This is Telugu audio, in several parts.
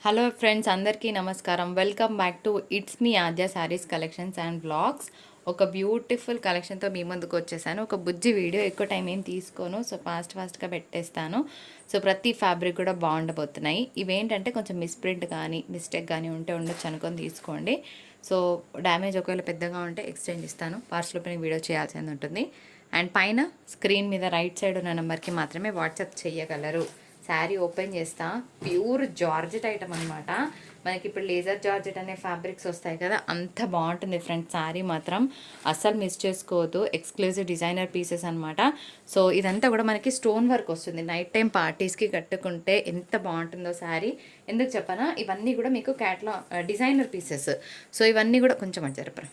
హలో ఫ్రెండ్స్, అందరికీ నమస్కారం. Welcome back to it's me Aadya saris collections and vlogs. ఒక బ్యూటిఫుల్ కలెక్షన్తో మీ ముందుకు వచ్చేసాను. ఒక బుజ్జి వీడియో, ఎక్కువ టైం ఏం తీసుకోను. సో ఫాస్ట్గా పెట్టేస్తాను. సో ప్రతి ఫ్యాబ్రిక్ కూడా బాగుండబోతున్నాయి. ఇవేంటంటే కొంచెం మిస్ప్రింట్ కానీ మిస్టేక్ కానీ ఉంటే ఉండొచ్చు అనుకొని తీసుకోండి. సో డ్యామేజ్ ఒకవేళ పెద్దగా ఉంటే ఎక్స్చేంజ్ ఇస్తాను. పార్సల్ ఓపెనింగ్ వీడియో చేయాల్సింది ఉంటుంది. అండ్ పైన స్క్రీన్ మీద రైట్ సైడ్ ఉన్న నెంబర్కి మాత్రమే వాట్సాప్ చేయగలరు. శారీ ఓపెన్ చేస్తా. ప్యూర్ జార్జెట్ ఐటమ్ అనమాట. మనకి ఇప్పుడు లేజర్ జార్జెట్ అనే ఫ్యాబ్రిక్స్ వస్తాయి కదా, అంత బాగుంటుంది ఫ్రెండ్స్. శారీ మాత్రం అస్సలు మిస్ చేసుకోవద్దు. ఎక్స్క్లూజివ్ డిజైనర్ పీసెస్ అనమాట. సో ఇదంతా కూడా మనకి స్టోన్ వర్క్ వస్తుంది. నైట్ టైం పార్టీస్కి కట్టుకుంటే ఎంత బాగుంటుందో శారీ. ఎందుకు చెప్పనా, ఇవన్నీ కూడా మీకు డిజైనర్ పీసెస్. సో ఇవన్నీ కూడా కొంచెం జరపరా.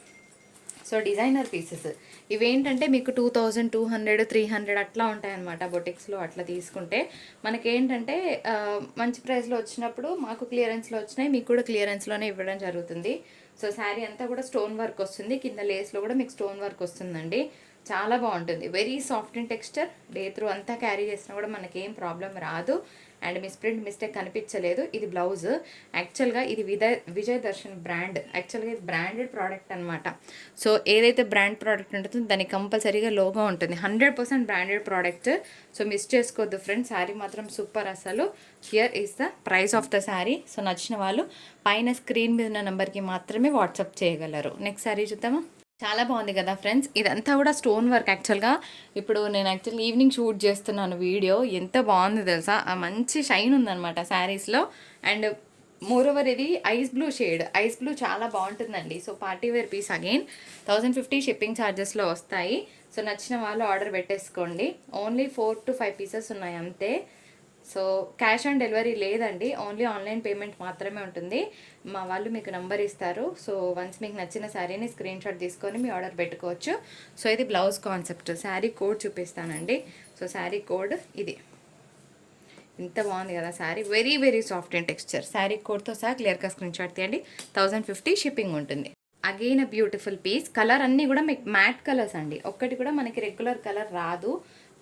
సో డిజైనర్ పీసెస్ ఇవేంటంటే మీకు 2200 300 అట్లా ఉంటాయన్నమాట. బొటిక్స్లో అట్లా తీసుకుంటే మనకేంటంటే మంచి ప్రైస్లో వచ్చినప్పుడు మాకు క్లియరెన్స్లో వచ్చినాయి, మీకు కూడా క్లియరెన్స్లోనే ఇవ్వడం జరుగుతుంది. సో శారీ అంతా కూడా స్టోన్ వర్క్ వస్తుంది. కింద లేస్లో కూడా మీకు స్టోన్ వర్క్ వస్తుందండి. చాలా బాగుంటుంది. Very soft and texture. Day through అంతా క్యారీ చేసినా కూడా మనకేం ప్రాబ్లం రాదు. అండ్ మిస్టేక్ కనిపించలేదు. ఇది బ్లౌజ్. యాక్చువల్గా ఇది విజయ్ దర్శన్ బ్రాండ్. యాక్చువల్గా ఇది బ్రాండెడ్ ప్రోడక్ట్ అనమాట. సో ఏదైతే బ్రాండ్ ప్రోడక్ట్ ఉంటుందో దానికి కంపల్సరీగా లోగో ఉంటుంది. 100% బ్రాండెడ్ ప్రోడక్ట్. సో మిస్ చేసుకోవద్దు ఫ్రెండ్స్. శారీ మాత్రం సూపర్ అసలు. Here is the price of the sari. So నచ్చిన వాళ్ళు పైన స్క్రీన్ మీద ఉన్న నెంబర్కి మాత్రమే వాట్సాప్ చేయగలరు. నెక్స్ట్ శారీ చూద్దామా. చాలా బాగుంది కదా ఫ్రెండ్స్. ఇదంతా కూడా స్టోన్ వర్క్. యాక్చువల్గా ఇప్పుడు నేను ఈవినింగ్ షూట్ చేస్తున్నాను వీడియో. ఎంత బాగుంది తెలుసా. మంచి షైన్ ఉందన్నమాట శారీస్లో. అండ్ మోరోవర్ ఇది ice blue shade. Ice blue చాలా బాగుంటుందండి. So party wear piece again 1050 shipping ఛార్జెస్లో వస్తాయి. సో నచ్చిన వాళ్ళు ఆర్డర్ పెట్టేసుకోండి. ఓన్లీ 4 to 5 పీసెస్ ఉన్నాయి అంతే. సో క్యాష్ ఆన్ డెలివరీ లేదండి. ఓన్లీ ఆన్లైన్ పేమెంట్ మాత్రమే ఉంటుంది. మా వాళ్ళు మీకు నంబర్ ఇస్తారు. సో వన్స్ మీకు నచ్చిన శారీని స్క్రీన్ షాట్ తీసుకొని మీ ఆర్డర్ పెట్టుకోవచ్చు. సో ఇది బ్లౌజ్ కాన్సెప్ట్. శారీ కోడ్ చూపిస్తానండి. సో శారీ కోడ్ ఇది. ఇంత బాగుంది కదా sari. Very soft and texture. శారీ కోడ్తో సహా క్లియర్గా స్క్రీన్ షాట్ తీయండి. 1050 షిప్పింగ్ ఉంటుంది. Again a beautiful piece. Colour అన్నీ కూడా మీకు మ్యాట్ కలర్స్ అండి. ఒక్కటి కూడా మనకి రెగ్యులర్ కలర్ రాదు.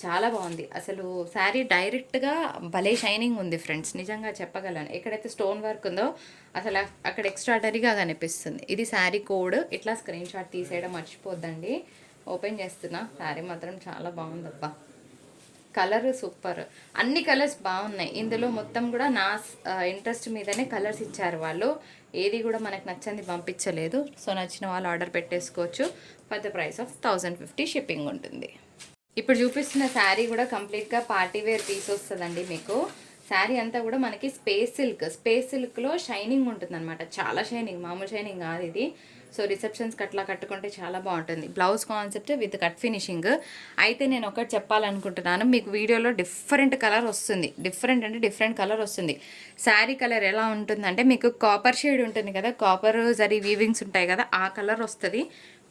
చాలా బాగుంది అసలు. శారీ డైరెక్ట్గా భలే షైనింగ్ ఉంది ఫ్రెండ్స్. నిజంగా చెప్పగలను. ఎక్కడైతే స్టోన్ వర్క్ ఉందో అసలు అక్కడ ఎక్స్ట్రాడనరీగా కనిపిస్తుంది. ఇది శారీ కోడ్. ఇట్లా స్క్రీన్ షాట్ తీసేయడం మర్చిపోద్దండి. ఓపెన్ చేస్తున్నా. శారీ మాత్రం చాలా బాగుందబ్బా. Colour super. అన్ని కలర్స్ బాగున్నాయి. ఇందులో మొత్తం కూడా నా ఇంట్రెస్ట్ మీదనే కలర్స్ ఇచ్చారు వాళ్ళు. ఏది కూడా మనకు నచ్చంది పంపించలేదు. సో నచ్చిన వాళ్ళు ఆర్డర్ పెట్టేసుకోవచ్చు. For the price of 1050 shipping ఉంటుంది. ఇప్పుడు చూపిస్తున్న శారీ కూడా కంప్లీట్గా పార్టీ వేర్ పీస్ వస్తుందండి మీకు. శారీ అంతా కూడా మనకి స్పేస్ సిల్క్లో షైనింగ్ ఉంటుంది అనమాట. చాలా షైనింగ్, మామూలు షైనింగ్ కాదు ఇది. సో రిసెప్షన్స్కి అట్లా కట్టుకుంటే చాలా బాగుంటుంది. Blouse concept with cut finishing. అయితే నేను ఒకటి చెప్పాలనుకుంటున్నాను. మీకు వీడియోలో డిఫరెంట్ కలర్ వస్తుంది. డిఫరెంట్ కలర్ వస్తుంది. శారీ కలర్ ఎలా ఉంటుందంటే మీకు కాపర్ షేడ్ ఉంటుంది కదా, కాపర్ జరీ వీవింగ్స్ ఉంటాయి కదా, ఆ కలర్ వస్తుంది.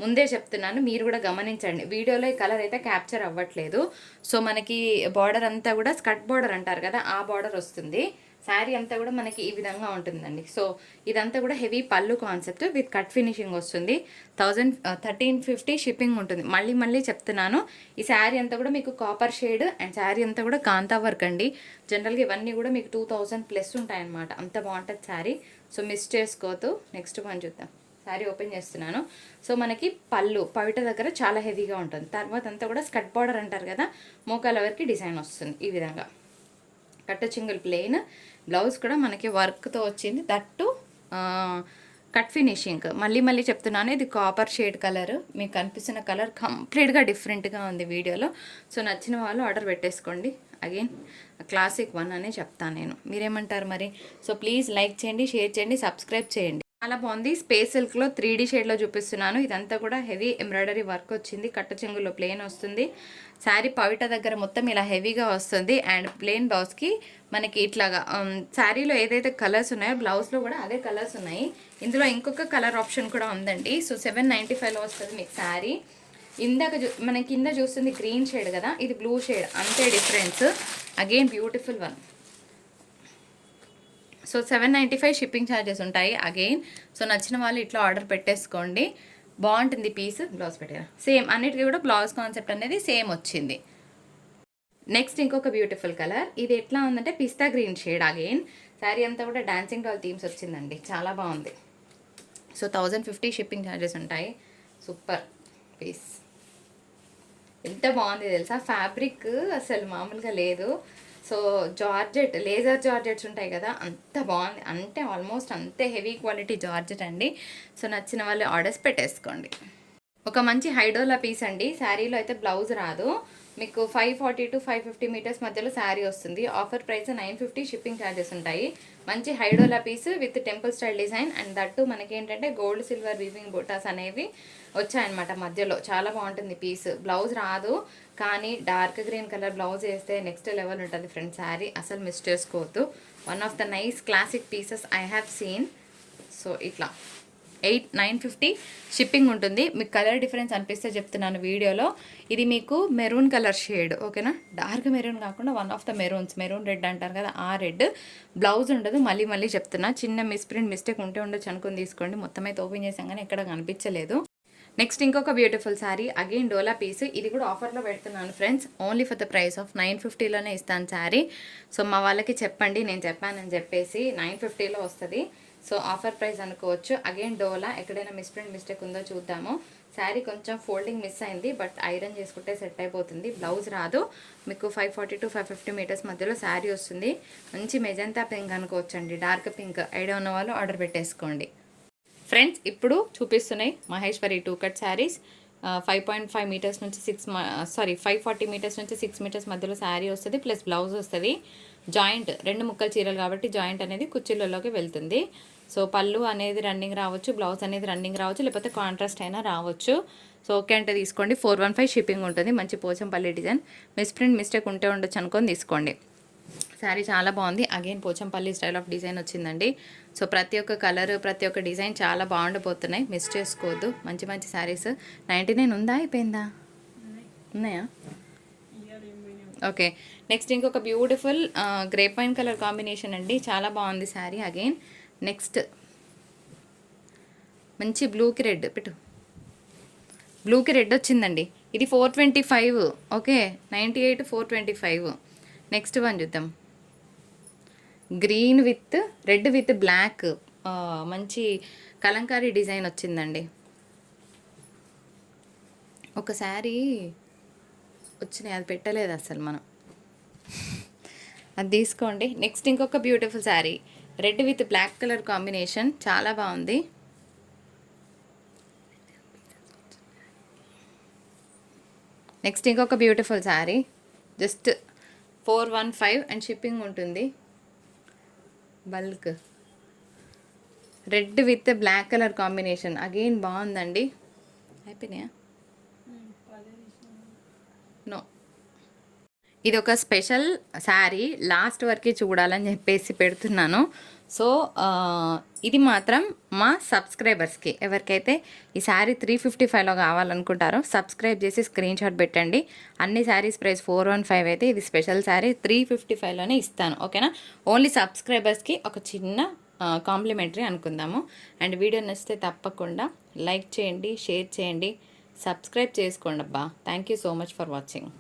ముందే చెప్తున్నాను, మీరు కూడా గమనించండి. వీడియోలో ఈ కలర్ అయితే క్యాప్చర్ అవ్వట్లేదు. సో మనకి బార్డర్ అంతా కూడా స్కర్ట్ బార్డర్ అంటారు కదా, ఆ బార్డర్ వస్తుంది. శారీ అంతా కూడా మనకి ఈ విధంగా ఉంటుందండి. సో ఇదంతా కూడా హెవీ పళ్ళు కాన్సెప్ట్ విత్ కట్ ఫినిషింగ్ వస్తుంది. 1350 షిప్పింగ్ ఉంటుంది. మళ్ళీ చెప్తున్నాను, ఈ శారీ అంతా కూడా మీకు కాపర్ షేడ్ అండ్ శారీ అంతా కూడా కాంతా వర్క్ అండి. జనరల్గా ఇవన్నీ కూడా మీకు 2000+ ఉంటాయన్నమాట. అంత బాగుంటుంది శారీ. సో మిస్ చేసుకోవద్దు. నెక్స్ట్ వన్ చూద్దాం. శారీ ఓపెన్ చేస్తున్నాను. సో మనకి పవిట దగ్గర చాలా హెవీగా ఉంటుంది. తర్వాత అంతా కూడా స్కర్ట్ బార్డర్ అంటారు కదా, మోకాల వరకు డిజైన్ వస్తుంది ఈ విధంగా. కట్ట చింగుల్ ప్లెయిన్. బ్లౌజ్ కూడా మనకి వర్క్తో వచ్చింది. That cut finishing. మళ్ళీ చెప్తున్నాను, ఇది కాపర్ షేడ్ కలర్. మీకు కనిపిస్తున్న కలర్ కంప్లీట్గా డిఫరెంట్గా ఉంది వీడియోలో. సో నచ్చిన వాళ్ళు ఆర్డర్ పెట్టేసుకోండి. అగైన్ క్లాసిక్ 1 అనే చెప్తాను నేను. మీరేమంటారు మరి? సో ప్లీజ్ లైక్ చేయండి, షేర్ చేయండి, సబ్స్క్రైబ్ చేయండి. చాలా బాగుంది. స్పేస్ సిల్క్లో 3D షేడ్లో చూపిస్తున్నాను. ఇదంతా కూడా హెవీ ఎంబ్రాయిడరీ వర్క్ వచ్చింది. కట్ట చెంగులో ప్లెయిన్ వస్తుంది. శారీ పవిట దగ్గర మొత్తం ఇలా హెవీగా వస్తుంది. అండ్ ప్లెయిన్ బ్లౌజ్కి మనకి ఇట్లాగా శారీలో ఏదైతే కలర్స్ ఉన్నాయో బ్లౌజ్లో కూడా అదే కలర్స్ ఉన్నాయి. ఇందులో ఇంకొక కలర్ ఆప్షన్ కూడా ఉందండి. సో 795లో వస్తుంది మీకు శారీ. మన కింద చూస్తుంది గ్రీన్ షేడ్ కదా, ఇది బ్లూ షేడ్. అంతే difference. Again beautiful one. So 795 shipping charges ఉంటాయి అగైన్. సో నచ్చిన వాళ్ళు ఇట్లా ఆర్డర్ పెట్టేసుకోండి. బాగుంటుంది పీస్. బ్లౌజ్ పెట్టారా సేమ్. అన్నిటికీ కూడా బ్లౌజ్ కాన్సెప్ట్ అనేది సేమ్ వచ్చింది. నెక్స్ట్ ఇంకొక బ్యూటిఫుల్ కలర్. ఇది ఎట్లా ఉందంటే పిస్తా గ్రీన్ షేడ్. అగైన్ శారీ అంతా కూడా డాన్సింగ్ డాల్ థీమ్స్ వచ్చిందండి, చాలా బాగుంది. సో 1050 షిప్పింగ్ ఛార్జెస్ ఉంటాయి. సూపర్ పీస్, ఎంత బాగుంది తెలుసా. ఫ్యాబ్రిక్ అసలు మామూలుగా లేదు. సో జార్జెట్, లేజర్ జార్జెట్స్ ఉంటాయి కదా, అంత బాగుంది. అంటే ఆల్మోస్ట్ అంతే హెవీ క్వాలిటీ జార్జెట్ అండి. సో నచ్చిన వాళ్ళు ఆర్డర్స్ పెట్టేసుకోండి. ఒక మంచి హైడోలా పీస్ అండి. శారీలో అయితే బ్లౌజ్ రాదు. మీకు 540 to 550 మీటర్స్ మధ్యలో శారీ వస్తుంది. ఆఫర్ ప్రైస్ 950, షిప్పింగ్ ఛార్జెస్ ఉంటాయి. మంచి హైడోలా piece with temple style design and that మనకి ఏంటంటే గోల్డ్ సిల్వర్ వీవింగ్ బూటాస్ అనేవి వచ్చాయన్నమాట మధ్యలో. చాలా బాగుంటుంది పీస్. బ్లౌజ్ రాదు, కానీ డార్క్ గ్రీన్ కలర్ బ్లౌజ్ వేస్తే నెక్స్ట్ లెవెల్ ఉంటుంది ఫ్రెండ్స్. శారీ అసలు మిస్ చేసుకోవద్దు. One of the nice classic pieces I have seen. So ఇట్లా 950 షిప్పింగ్ ఉంటుంది. మీకు కలర్ డిఫరెన్స్ అనిపిస్తే చెప్తున్నాను వీడియోలో. ఇది మీకు మెరూన్ కలర్ షేడ్, ఓకేనా. డార్క్ మెరూన్ కాకుండా one of the maroons, maroon red అంటారు కదా, ఆ రెడ్. బ్లౌజ్ ఉండదు. మళ్ళీ చెప్తున్నా, చిన్న మిస్టేక్ ఉంటే ఉండొచ్చు అనుకుని తీసుకోండి. మొత్తం అయితే ఓపెన్ చేసాం కానీ ఎక్కడ కనిపించలేదు. నెక్స్ట్ ఇంకొక బ్యూటిఫుల్ శారీ, అగైన్ డోలా పీస్. ఇది కూడా ఆఫర్లో పెడుతున్నాను friends, only for the price of 950లోనే ఇస్తాను శారీ. సో మా వాళ్ళకి చెప్పండి నేను చెప్పానని చెప్పేసి 950లో వస్తుంది. సో ఆఫర్ ప్రైస్ అనుకోవచ్చు. అగైన్ డోలా, ఎక్కడైనా మిస్టేక్ ఉందో చూద్దాము. శారీ కొంచెం ఫోల్డింగ్ మిస్ అయింది, బట్ ఐరన్ చేసుకుంటే సెట్ అయిపోతుంది. బ్లౌజ్ రాదు. మీకు 540 to 550 మీటర్స్ మధ్యలో శారీ వస్తుంది. మంచి మెజంతా పింక్ అనుకోవచ్చు అండి, డార్క్ పింక్. ఐడియా ఉన్న వాళ్ళు ఆర్డర్ పెట్టేసుకోండి ఫ్రెండ్స్. ఇప్పుడు చూపిస్తున్నాయి మహేశ్వరి 2 కట్ శారీస్. 5.5 మీటర్స్ నుంచి 540 మీటర్స్ నుంచి 6 మీటర్స్ మధ్యలో శారీ వస్తుంది, ప్లస్ బ్లౌజ్ వస్తుంది. జాయింట్ 2 ముక్కల చీరలు కాబట్టి జాయింట్ అనేది కుర్చీలలోకి వెళ్తుంది. సో పళ్ళు అనేది రన్నింగ్ రావచ్చు, బ్లౌజ్ అనేది రన్నింగ్ రావచ్చు, లేకపోతే కాంట్రాస్ట్ అయినా రావచ్చు. సో ఓకే అంటే తీసుకోండి. 415 షిప్పింగ్ ఉంటుంది. మంచి పోచంపల్లి డిజైన్. మిస్టేక్ ఉంటే ఉండొచ్చు అనుకొని తీసుకోండి. శారీ చాలా బాగుంది. Again Pochampalli style of design వచ్చిందండి. సో ప్రతి ఒక్క కలర్, ప్రతి ఒక్క డిజైన్ చాలా బాగుండిపోతున్నాయి. మిస్ చేసుకోవద్దు. మంచి శారీస్. 99 ఉందా, అయిపోయిందా? ఉన్నాయా? ఓకే. నెక్స్ట్ ఇంకొక beautiful grape wine colour combination అండి, చాలా బాగుంది శారీ. అగైన్ నెక్స్ట్ మంచి బ్లూకి రెడ్ పెట్టు, బ్లూకి రెడ్ వచ్చిందండి. ఇది 425. ఓకే, 98 425. నెక్స్ట్ వన్ చూద్దాం. Green with red with black, మంచి కలంకారీ డిజైన్ వచ్చిందండి. ఒక శారీ వచ్చినాయి, అది పెట్టలేదు అసలు మనం, అది తీసుకోండి. నెక్స్ట్ ఇంకొక beautiful sari, red with black colour combination, చాలా బాగుంది. నెక్స్ట్ ఇంకొక beautiful sari, just 415 and shipping ఉంటుంది. Bulk red with black colour combination, again బాగుందండి. అయిపోయినాయా? నో, ఇది ఒక స్పెషల్ శారీ, లాస్ట్ వరకు చూడాలని చెప్పేసి పెడుతున్నాను. సో ఇది మాత్రం మా సబ్స్క్రైబర్స్కి, ఎవరికైతే ఈ శారీ 355లో కావాలనుకుంటారో సబ్స్క్రైబ్ చేసి స్క్రీన్ షాట్ పెట్టండి. అన్ని శారీస్ ప్రైస్ 415 అయితే ఇది స్పెషల్ శారీ 355లోనే ఇస్తాను, ఓకేనా. ఓన్లీ సబ్స్క్రైబర్స్కి ఒక చిన్న కాంప్లిమెంటరీ అనుకుందాము. అండ్ వీడియో నచ్చితే తప్పకుండా లైక్ చేయండి, షేర్ చేయండి, సబ్స్క్రైబ్ చేసుకోండి అబ్బా. Thank you so much for watching.